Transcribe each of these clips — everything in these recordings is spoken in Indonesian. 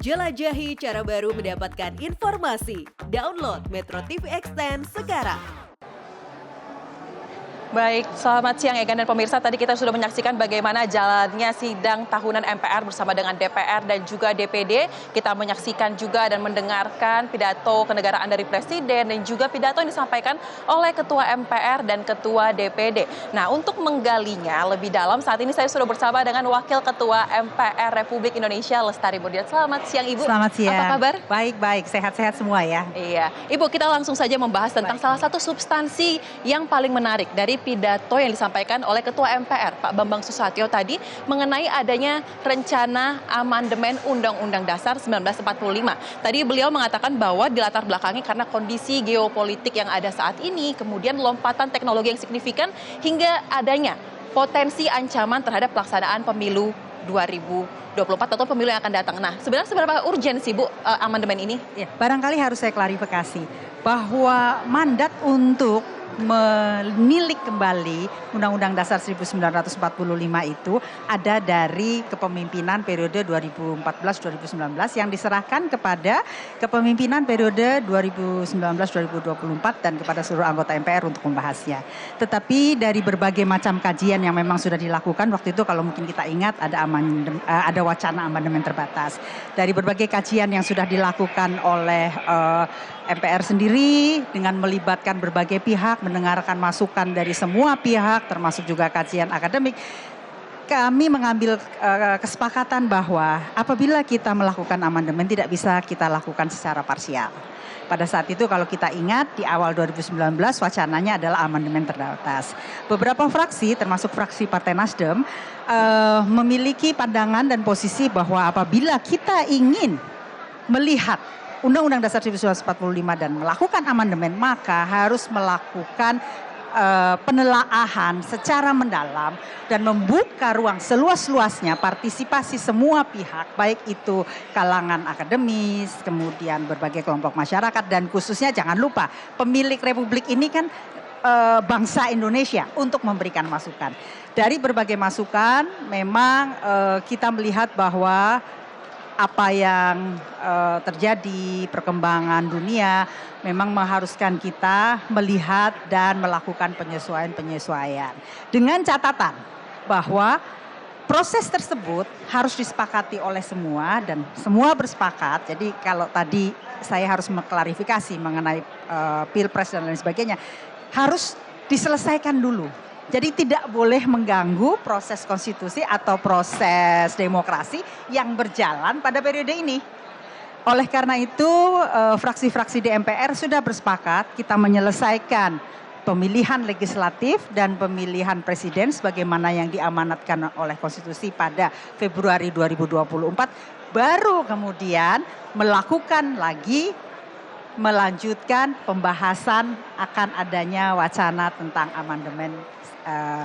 Jelajahi cara baru mendapatkan informasi. Download Metro TV Extend sekarang. Baik, selamat siang Egan dan pemirsa. Tadi kita sudah menyaksikan bagaimana jalannya sidang tahunan MPR bersama dengan DPR dan juga DPD. Kita menyaksikan juga dan mendengarkan pidato kenegaraan dari Presiden dan juga pidato yang disampaikan oleh Ketua MPR dan Ketua DPD. Nah, untuk menggalinya lebih dalam, saat ini saya sudah bersama dengan Wakil Ketua MPR Republik Indonesia, Lestari Murdiat. Selamat siang, Ibu. Selamat siang. Apa kabar? Baik, sehat-sehat semua ya. Iya, Ibu, kita langsung saja membahas tentang salah satu substansi yang paling menarik dari pidato yang disampaikan oleh Ketua MPR, Pak Bambang Susatyo tadi, mengenai adanya rencana amandemen Undang-Undang Dasar 1945. Tadi beliau mengatakan bahwa dilatar belakangi karena kondisi geopolitik yang ada saat ini, kemudian lompatan teknologi yang signifikan, hingga adanya potensi ancaman terhadap pelaksanaan pemilu 2024 atau pemilu yang akan datang. Nah, sebenarnya seberapa urgensi, Bu, amandemen ini? Ya, barangkali harus saya klarifikasi bahwa mandat untuk menilik kembali Undang-Undang Dasar 1945 itu ada dari kepemimpinan periode 2014-2019 yang diserahkan kepada kepemimpinan periode 2019-2024 dan kepada seluruh anggota MPR untuk membahasnya. Tetapi dari berbagai macam kajian yang memang sudah dilakukan waktu itu, kalau mungkin kita ingat ada wacana amandemen terbatas. Dari berbagai kajian yang sudah dilakukan oleh MPR sendiri dengan melibatkan berbagai pihak, mendengarkan masukan dari semua pihak termasuk juga kajian akademik, kami mengambil kesepakatan bahwa apabila kita melakukan amandemen tidak bisa kita lakukan secara parsial. Pada saat itu kalau kita ingat di awal 2019 wacananya adalah amandemen terbatas. Beberapa fraksi termasuk fraksi Partai Nasdem memiliki pandangan dan posisi bahwa apabila kita ingin melihat Undang-Undang Dasar 1945 dan melakukan amandemen, maka harus melakukan penelaahan secara mendalam dan membuka ruang seluas-luasnya partisipasi semua pihak, baik itu kalangan akademis, kemudian berbagai kelompok masyarakat, dan khususnya jangan lupa pemilik republik ini kan bangsa Indonesia, untuk memberikan masukan. Dari berbagai masukan memang kita melihat bahwa apa yang terjadi, perkembangan dunia memang mengharuskan kita melihat dan melakukan penyesuaian. Dengan catatan bahwa proses tersebut harus disepakati oleh semua dan semua bersepakat. Jadi kalau tadi saya harus mengklarifikasi mengenai Pilpres dan lain sebagainya, harus diselesaikan dulu. Jadi tidak boleh mengganggu proses konstitusi atau proses demokrasi yang berjalan pada periode ini. Oleh karena itu fraksi-fraksi di MPR sudah bersepakat kita menyelesaikan pemilihan legislatif dan pemilihan presiden sebagaimana yang diamanatkan oleh konstitusi pada Februari 2024. Baru kemudian melanjutkan pembahasan akan adanya wacana tentang amandemen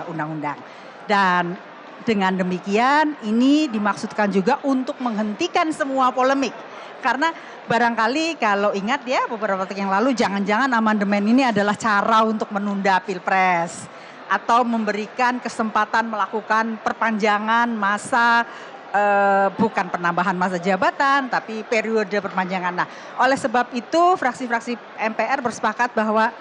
undang-undang. Dan dengan demikian ini dimaksudkan juga untuk menghentikan semua polemik. Karena barangkali kalau ingat ya beberapa waktu yang lalu, jangan-jangan amandemen ini adalah cara untuk menunda Pilpres atau memberikan kesempatan melakukan perpanjangan masa, bukan penambahan masa jabatan tapi periode perpanjangan. Nah, oleh sebab itu fraksi-fraksi MPR bersepakat bahwa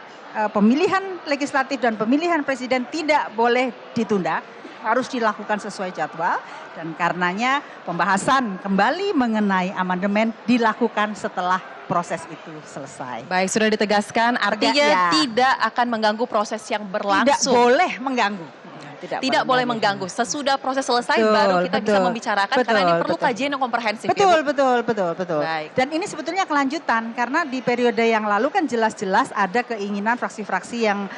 pemilihan legislatif dan pemilihan presiden tidak boleh ditunda, harus dilakukan sesuai jadwal, dan karenanya pembahasan kembali mengenai amandemen dilakukan setelah proses itu selesai. Baik, sudah ditegaskan artinya tidak akan mengganggu proses yang berlangsung. Tidak boleh mengganggu. Tidak boleh mengganggu. Sesudah proses selesai baru kita bisa membicarakan, karena ini perlu kajian yang komprehensif. Betul. Baik. Dan ini sebetulnya kelanjutan karena di periode yang lalu kan jelas-jelas ada keinginan fraksi-fraksi yang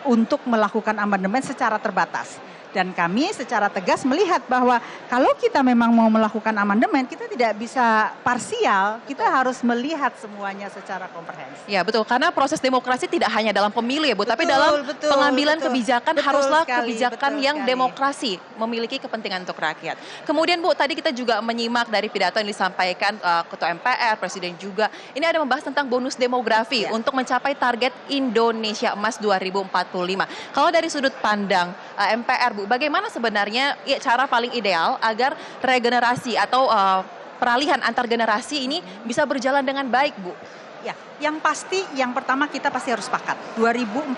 untuk melakukan amandemen secara terbatas. Dan kami secara tegas melihat bahwa kalau kita memang mau melakukan amandemen, kita tidak bisa parsial, kita harus melihat semuanya secara komprehensif. Ya betul, karena proses demokrasi tidak hanya dalam pemilu ya Bu, tapi dalam pengambilan kebijakan haruslah kebijakan yang demokrasi, memiliki kepentingan untuk rakyat. Kemudian Bu, tadi kita juga menyimak dari pidato yang disampaikan Ketua MPR, Presiden juga, ini ada membahas tentang bonus demografi untuk mencapai target Indonesia Emas 2045. Kalau dari sudut pandang MPR Bu, bagaimana sebenarnya cara paling ideal agar regenerasi atau peralihan antar generasi ini bisa berjalan dengan baik, Bu? Ya, yang pasti yang pertama kita pasti harus sepakat. 2045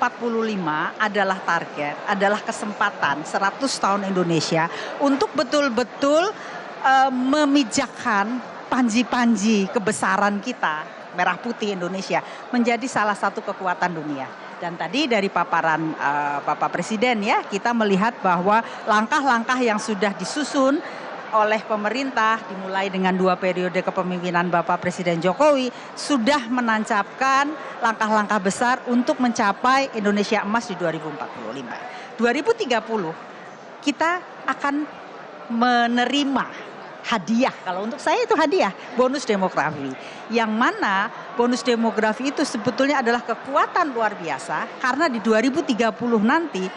adalah target, adalah kesempatan 100 tahun Indonesia untuk betul-betul memijakkan panji-panji kebesaran kita, merah putih Indonesia, menjadi salah satu kekuatan dunia. Dan tadi dari paparan Bapak Presiden ya, kita melihat bahwa langkah-langkah yang sudah disusun oleh pemerintah dimulai dengan 2 periode kepemimpinan Bapak Presiden Jokowi sudah menancapkan langkah-langkah besar untuk mencapai Indonesia Emas di 2045. 2030 kita akan menerima hadiah, kalau untuk saya itu hadiah, bonus demografi. Yang mana bonus demografi itu sebetulnya adalah kekuatan luar biasa karena di 2030 nanti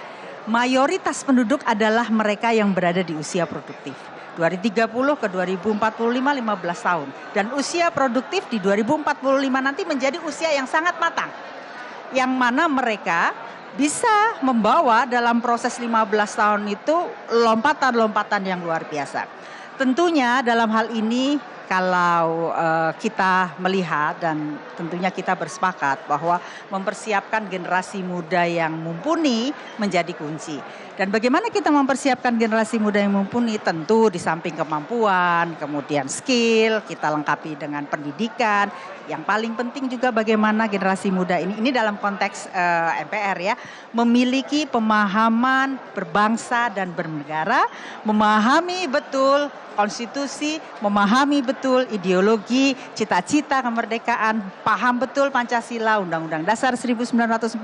mayoritas penduduk adalah mereka yang berada di usia produktif. 2030 ke 2045 15 tahun. Dan usia produktif di 2045 nanti menjadi usia yang sangat matang. Yang mana mereka bisa membawa dalam proses 15 tahun itu lompatan-lompatan yang luar biasa. Tentunya dalam hal ini kalau kita melihat dan tentunya kita bersepakat bahwa mempersiapkan generasi muda yang mumpuni menjadi kunci. Dan bagaimana kita mempersiapkan generasi muda yang mumpuni? Tentu di samping kemampuan, kemudian skill, kita lengkapi dengan pendidikan. Yang paling penting juga bagaimana generasi muda ini dalam konteks MPR ya, memiliki pemahaman berbangsa dan bernegara, memahami betul konstitusi, memahami betul ideologi, cita-cita kemerdekaan, paham betul Pancasila, Undang-Undang Dasar 1945,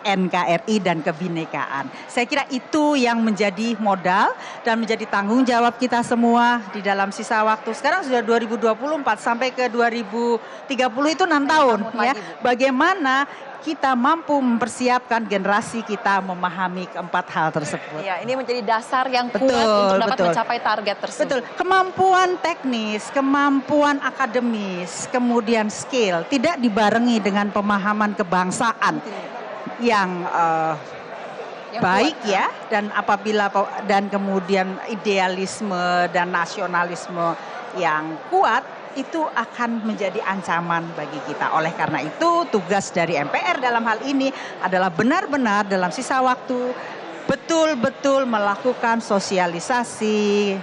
NKRI dan kebinekaan. Saya kira itu yang menjadi modal dan menjadi tanggung jawab kita semua di dalam sisa waktu. Sekarang sudah 2024 sampai ke 2030 itu 6 tahun ya. Bagaimana kita mampu mempersiapkan generasi kita memahami keempat hal tersebut. Ya, ini menjadi dasar yang kuat untuk dapat mencapai target tersebut. Betul, kemampuan teknis, kemampuan akademis, kemudian skill tidak dibarengi dengan pemahaman kebangsaan yang baik ya, dan apabila dan kemudian idealisme dan nasionalisme yang kuat itu akan menjadi ancaman bagi kita. Oleh karena itu tugas dari MPR dalam hal ini adalah benar-benar dalam sisa waktu betul-betul melakukan sosialisasi,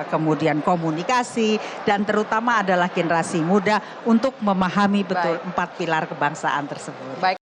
kemudian komunikasi, dan terutama adalah generasi muda untuk memahami betul 4 pilar kebangsaan tersebut. Baik.